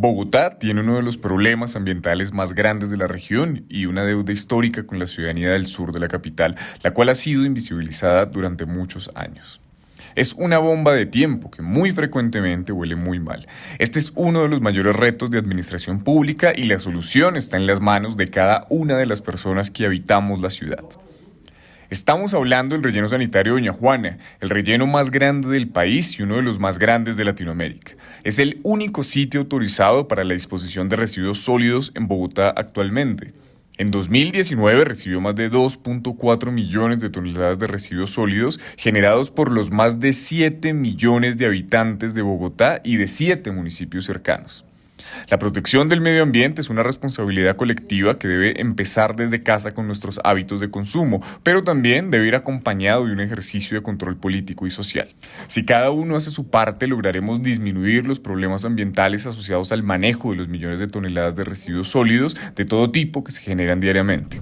Bogotá tiene uno de los problemas ambientales más grandes de la región y una deuda histórica con la ciudadanía del sur de la capital, la cual ha sido invisibilizada durante muchos años. Es una bomba de tiempo que muy frecuentemente huele muy mal. Este es uno de los mayores retos de administración pública y la solución está en las manos de cada una de las personas que habitamos la ciudad. Estamos hablando del relleno sanitario Doña Juana, el relleno más grande del país y uno de los más grandes de Latinoamérica. Es el único sitio autorizado para la disposición de residuos sólidos en Bogotá actualmente. En 2019 recibió más de 2.4 millones de toneladas de residuos sólidos generados por los más de 7 millones de habitantes de Bogotá y de 7 municipios cercanos. La protección del medio ambiente es una responsabilidad colectiva que debe empezar desde casa con nuestros hábitos de consumo, pero también debe ir acompañado de un ejercicio de control político y social. Si cada uno hace su parte, lograremos disminuir los problemas ambientales asociados al manejo de los millones de toneladas de residuos sólidos de todo tipo que se generan diariamente.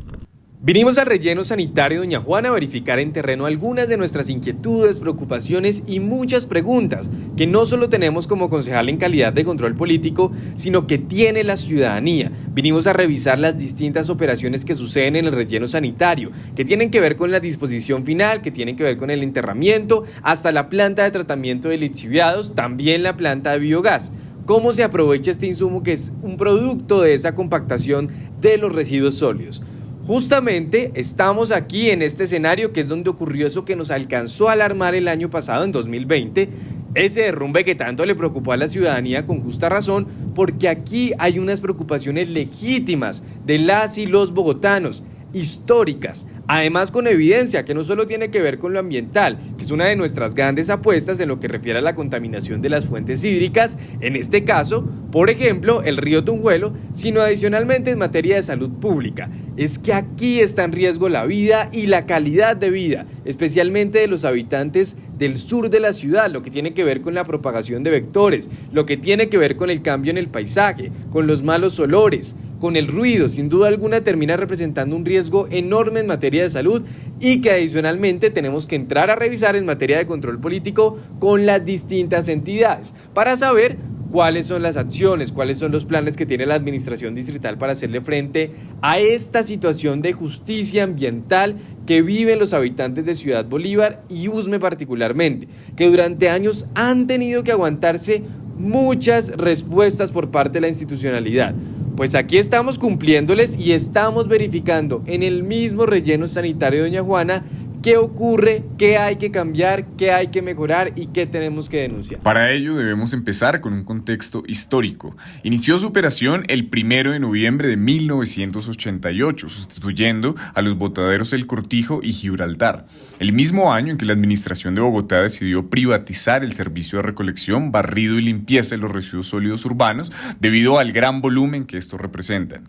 Vinimos al relleno sanitario Doña Juana a verificar en terreno algunas de nuestras inquietudes, preocupaciones y muchas preguntas que no solo tenemos como concejal en calidad de control político, sino que tiene la ciudadanía. Vinimos a revisar las distintas operaciones que suceden en el relleno sanitario, que tienen que ver con la disposición final, que tienen que ver con el enterramiento, hasta la planta de tratamiento de lixiviados, también la planta de biogás. ¿Cómo se aprovecha este insumo que es un producto de esa compactación de los residuos sólidos? Justamente estamos aquí en este escenario que es donde ocurrió eso que nos alcanzó a alarmar el año pasado, en 2020, ese derrumbe que tanto le preocupó a la ciudadanía con justa razón, porque aquí hay unas preocupaciones legítimas de las y los bogotanos, históricas, además con evidencia que no solo tiene que ver con lo ambiental, que es una de nuestras grandes apuestas en lo que refiere a la contaminación de las fuentes hídricas, en este caso, por ejemplo, el río Tunjuelo, sino adicionalmente en materia de salud pública. Es que aquí está en riesgo la vida y la calidad de vida, especialmente de los habitantes del sur de la ciudad, lo que tiene que ver con la propagación de vectores, lo que tiene que ver con el cambio en el paisaje, con los malos olores, con el ruido. Sin duda alguna termina representando un riesgo enorme en materia de salud y que adicionalmente tenemos que entrar a revisar en materia de control político con las distintas entidades para saber cuáles son las acciones, cuáles son los planes que tiene la administración distrital para hacerle frente a esta situación de justicia ambiental que viven los habitantes de Ciudad Bolívar y Usme particularmente, que durante años han tenido que aguantarse muchas respuestas por parte de la institucionalidad. Pues aquí estamos cumpliéndoles y estamos verificando en el mismo relleno sanitario de Doña Juana qué ocurre, qué hay que cambiar, qué hay que mejorar y qué tenemos que denunciar. Para ello debemos empezar con un contexto histórico. Inició su operación el 1 de noviembre de 1988, sustituyendo a los botaderos El Cortijo y Gibraltar. El mismo año en que la administración de Bogotá decidió privatizar el servicio de recolección, barrido y limpieza de los residuos sólidos urbanos debido al gran volumen que estos representan.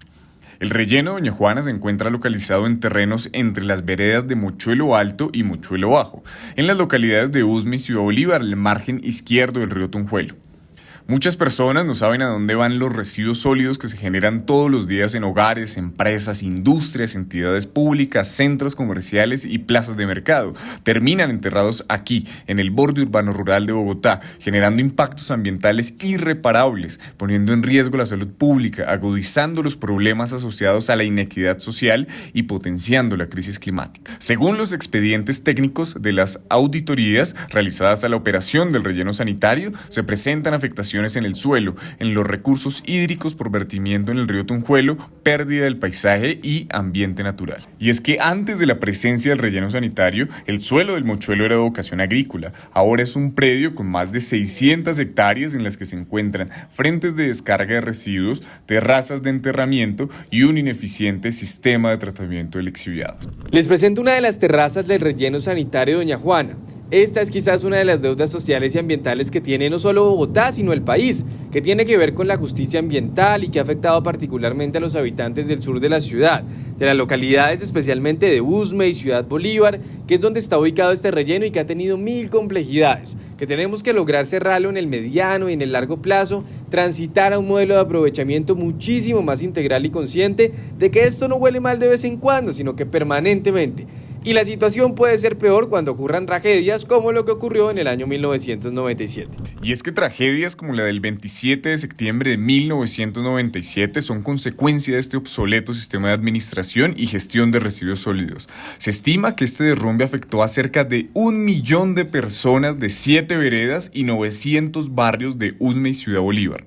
El relleno Doña Juana se encuentra localizado en terrenos entre las veredas de Mochuelo Alto y Mochuelo Bajo, en las localidades de Usme y Ciudad Bolívar, el margen izquierdo del río Tunjuelo. Muchas personas no saben a dónde van los residuos sólidos que se generan todos los días en hogares, empresas, industrias, entidades públicas, centros comerciales y plazas de mercado. Terminan enterrados aquí, en el borde urbano rural de Bogotá, generando impactos ambientales irreparables, poniendo en riesgo la salud pública, agudizando los problemas asociados a la inequidad social y potenciando la crisis climática. Según los expedientes técnicos de las auditorías realizadas a la operación del relleno sanitario, se presentan afectaciones en el suelo, en los recursos hídricos por vertimiento en el río Tunjuelo, pérdida del paisaje y ambiente natural. Y es que antes de la presencia del relleno sanitario, el suelo del Mochuelo era de vocación agrícola. Ahora es un predio con más de 600 hectáreas en las que se encuentran frentes de descarga de residuos, terrazas de enterramiento y un ineficiente sistema de tratamiento de lixiviados. Les presento una de las terrazas del relleno sanitario Doña Juana. Esta es quizás una de las deudas sociales y ambientales que tiene no solo Bogotá, sino el país, que tiene que ver con la justicia ambiental y que ha afectado particularmente a los habitantes del sur de la ciudad, de las localidades especialmente de Usme y Ciudad Bolívar, que es donde está ubicado este relleno y que ha tenido 1000 complejidades, que tenemos que lograr cerrarlo en el mediano y en el largo plazo, transitar a un modelo de aprovechamiento muchísimo más integral y consciente de que esto no huele mal de vez en cuando, sino que permanentemente. Y la situación puede ser peor cuando ocurran tragedias como lo que ocurrió en el año 1997. Y es que tragedias como la del 27 de septiembre de 1997 son consecuencia de este obsoleto sistema de administración y gestión de residuos sólidos. Se estima que este derrumbe afectó a cerca de 1 millón de personas de 7 veredas y 900 barrios de Usme y Ciudad Bolívar.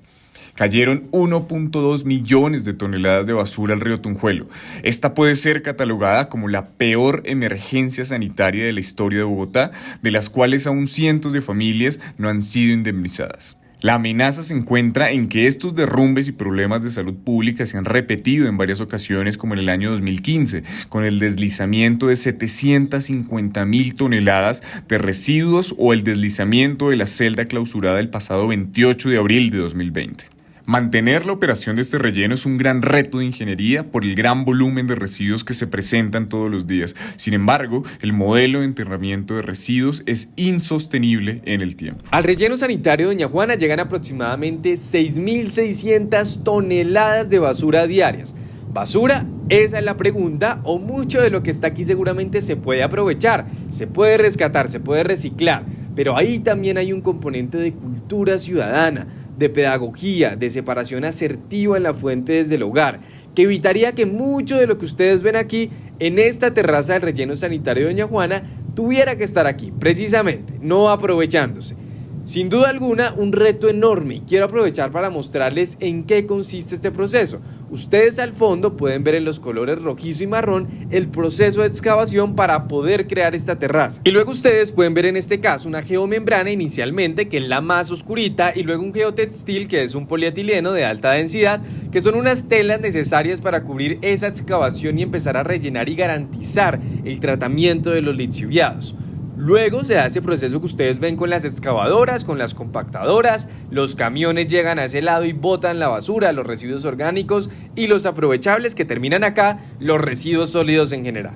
Cayeron 1.2 millones de toneladas de basura al río Tunjuelo. Esta puede ser catalogada como la peor emergencia sanitaria de la historia de Bogotá, de las cuales aún cientos de familias no han sido indemnizadas. La amenaza se encuentra en que estos derrumbes y problemas de salud pública se han repetido en varias ocasiones, como en el año 2015, con el deslizamiento de 750.000 toneladas de residuos o el deslizamiento de la celda clausurada el pasado 28 de abril de 2020. Mantener la operación de este relleno es un gran reto de ingeniería por el gran volumen de residuos que se presentan todos los días. Sin embargo, el modelo de enterramiento de residuos es insostenible en el tiempo. Al relleno sanitario de Doña Juana llegan aproximadamente 6.600 toneladas de basura diarias. ¿Basura? Esa es la pregunta, o mucho de lo que está aquí seguramente se puede aprovechar, se puede rescatar, se puede reciclar, pero ahí también hay un componente de cultura ciudadana, de pedagogía, de separación asertiva en la fuente desde el hogar, que evitaría que mucho de lo que ustedes ven aquí en esta terraza del relleno sanitario de Doña Juana tuviera que estar aquí, precisamente, no aprovechándose. Sin duda alguna, un reto enorme, y quiero aprovechar para mostrarles en qué consiste este proceso. Ustedes al fondo pueden ver en los colores rojizo y marrón el proceso de excavación para poder crear esta terraza. Y luego ustedes pueden ver en este caso una geomembrana inicialmente, que es la más oscurita, y luego un geotextil, que es un polietileno de alta densidad, que son unas telas necesarias para cubrir esa excavación y empezar a rellenar y garantizar el tratamiento de los lixiviados. Luego se da ese proceso que ustedes ven con las excavadoras, con las compactadoras, los camiones llegan a ese lado y botan la basura, los residuos orgánicos y los aprovechables que terminan acá, los residuos sólidos en general.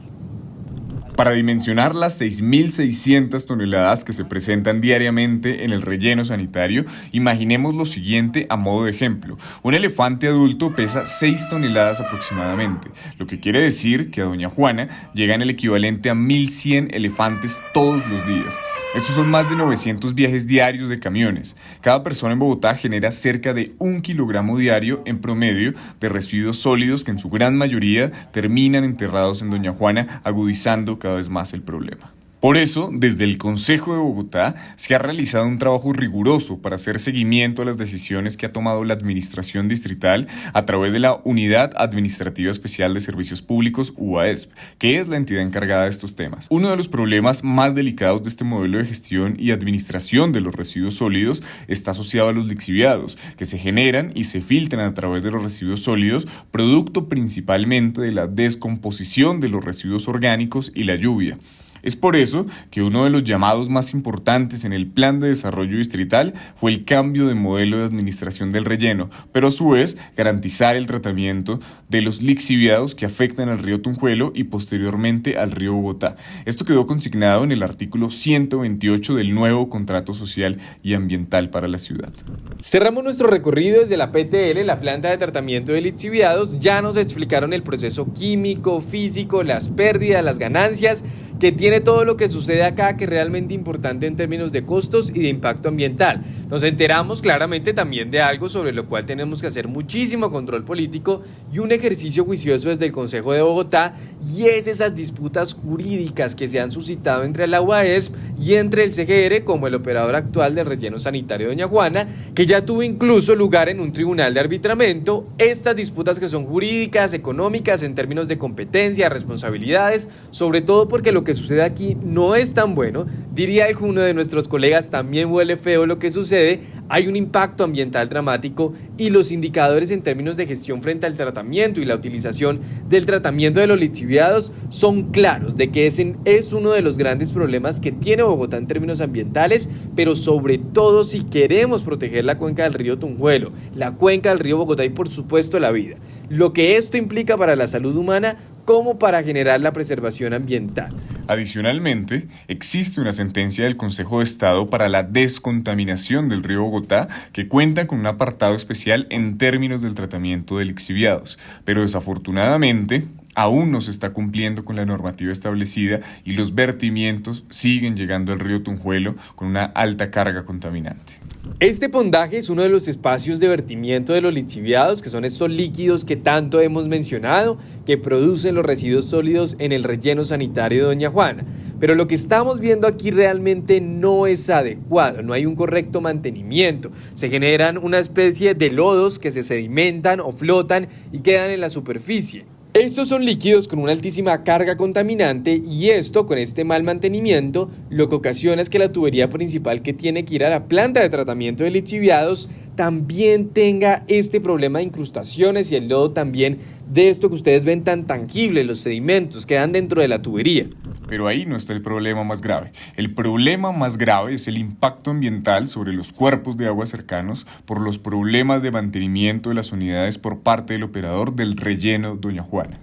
Para dimensionar las 6.600 toneladas que se presentan diariamente en el relleno sanitario, imaginemos lo siguiente a modo de ejemplo. Un elefante adulto pesa 6 toneladas aproximadamente, lo que quiere decir que a Doña Juana llegan el equivalente a 1.100 elefantes todos los días. Estos son más de 900 viajes diarios de camiones. Cada persona en Bogotá genera cerca de 1 kilogramo diario en promedio de residuos sólidos que en su gran mayoría terminan enterrados en Doña Juana, agudizando cada vez más el problema. Por eso, desde el Consejo de Bogotá se ha realizado un trabajo riguroso para hacer seguimiento a las decisiones que ha tomado la Administración Distrital a través de la Unidad Administrativa Especial de Servicios Públicos, UAESP, que es la entidad encargada de estos temas. Uno de los problemas más delicados de este modelo de gestión y administración de los residuos sólidos está asociado a los lixiviados, que se generan y se filtran a través de los residuos sólidos, producto principalmente de la descomposición de los residuos orgánicos y la lluvia. Es por eso que uno de los llamados más importantes en el Plan de Desarrollo Distrital fue el cambio de modelo de administración del relleno, pero a su vez garantizar el tratamiento de los lixiviados que afectan al río Tunjuelo y posteriormente al río Bogotá. Esto quedó consignado en el artículo 128 del nuevo Contrato Social y Ambiental para la ciudad. Cerramos nuestro recorrido desde la PTL, la planta de tratamiento de lixiviados. Ya nos explicaron el proceso químico, físico, las pérdidas, las ganancias, que tiene todo lo que sucede acá, que es realmente importante en términos de costos y de impacto ambiental. Nos enteramos claramente también de algo sobre lo cual tenemos que hacer muchísimo control político y un ejercicio juicioso desde el Consejo de Bogotá, y es esas disputas jurídicas que se han suscitado entre la UAESP y entre el CGR como el operador actual del relleno sanitario de Doña Juana, que ya tuvo incluso lugar en un tribunal de arbitramiento. Estas disputas que son jurídicas, económicas, en términos de competencia, responsabilidades, sobre todo porque lo que sucede aquí no es tan bueno. Diría uno de nuestros colegas, también huele feo lo que sucede. Hay un impacto ambiental dramático y los indicadores en términos de gestión frente al tratamiento y la utilización del tratamiento de los lixiviados son claros de que es uno de los grandes problemas que tiene Bogotá en términos ambientales, pero sobre todo si queremos proteger la cuenca del río Tunjuelo, la cuenca del río Bogotá y por supuesto la vida. Lo que esto implica para la salud humana como para generar la preservación ambiental. Adicionalmente, existe una sentencia del Consejo de Estado para la descontaminación del río Bogotá que cuenta con un apartado especial en términos del tratamiento de lixiviados, pero desafortunadamente aún no se está cumpliendo con la normativa establecida y los vertimientos siguen llegando al río Tunjuelo con una alta carga contaminante. Este pondaje es uno de los espacios de vertimiento de los lixiviados, que son estos líquidos que tanto hemos mencionado, que producen los residuos sólidos en el relleno sanitario de Doña Juana. Pero lo que estamos viendo aquí realmente no es adecuado, no hay un correcto mantenimiento. Se generan una especie de lodos que se sedimentan o flotan y quedan en la superficie. Estos son líquidos con una altísima carga contaminante y esto, con este mal mantenimiento, lo que ocasiona es que la tubería principal que tiene que ir a la planta de tratamiento de lixiviados también tenga este problema de incrustaciones y el lodo también de esto que ustedes ven tan tangible, los sedimentos quedan dentro de la tubería. Pero ahí no está el problema más grave. El problema más grave es el impacto ambiental sobre los cuerpos de agua cercanos por los problemas de mantenimiento de las unidades por parte del operador del relleno Doña Juana.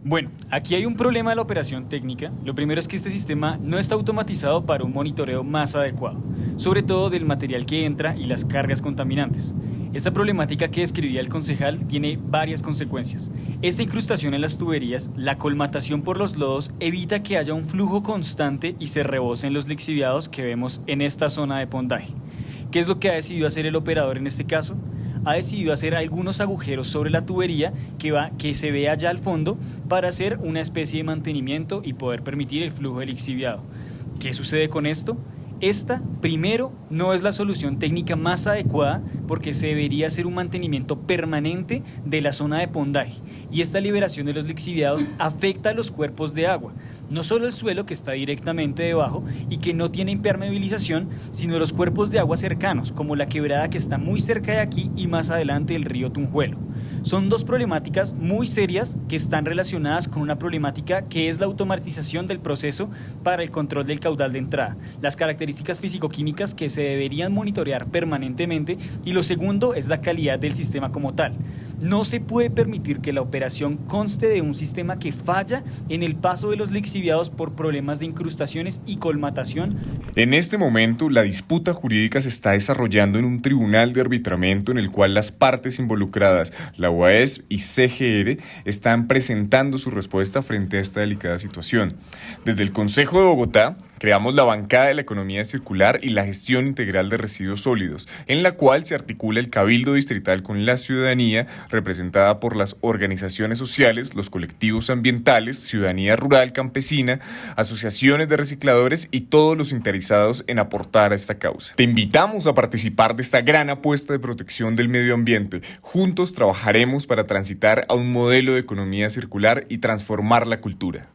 Bueno, aquí hay un problema de la operación técnica. Lo primero es que este sistema no está automatizado para un monitoreo más adecuado, sobre todo del material que entra y las cargas contaminantes. Esta problemática que describía el concejal tiene varias consecuencias. Esta incrustación en las tuberías, la colmatación por los lodos, evita que haya un flujo constante y se rebocen los lixiviados que vemos en esta zona de pondaje. ¿Qué es lo que ha decidido hacer el operador en este caso? Ha decidido hacer algunos agujeros sobre la tubería que se ve allá al fondo para hacer una especie de mantenimiento y poder permitir el flujo de lixiviado. ¿Qué sucede con esto? Esta, primero, no es la solución técnica más adecuada porque se debería hacer un mantenimiento permanente de la zona de pondaje y esta liberación de los lixiviados afecta a los cuerpos de agua, no solo el suelo que está directamente debajo y que no tiene impermeabilización, sino los cuerpos de agua cercanos, como la quebrada que está muy cerca de aquí y más adelante del río Tunjuelo. Son dos problemáticas muy serias que están relacionadas con una problemática que es la automatización del proceso para el control del caudal de entrada, las características físico-químicas que se deberían monitorear permanentemente y lo segundo es la calidad del sistema como tal. No se puede permitir que la operación conste de un sistema que falla en el paso de los lixiviados por problemas de incrustaciones y colmatación. En este momento, la disputa jurídica se está desarrollando en un tribunal de arbitramiento en el cual las partes involucradas, la UAESP y CGR, están presentando su respuesta frente a esta delicada situación. Desde el Consejo de Bogotá, creamos la bancada de la economía circular y la gestión integral de residuos sólidos, en la cual se articula el Cabildo Distrital con la ciudadanía, representada por las organizaciones sociales, los colectivos ambientales, ciudadanía rural campesina, asociaciones de recicladores y todos los interesados en aportar a esta causa. Te invitamos a participar de esta gran apuesta de protección del medio ambiente. Juntos trabajaremos para transitar a un modelo de economía circular y transformar la cultura.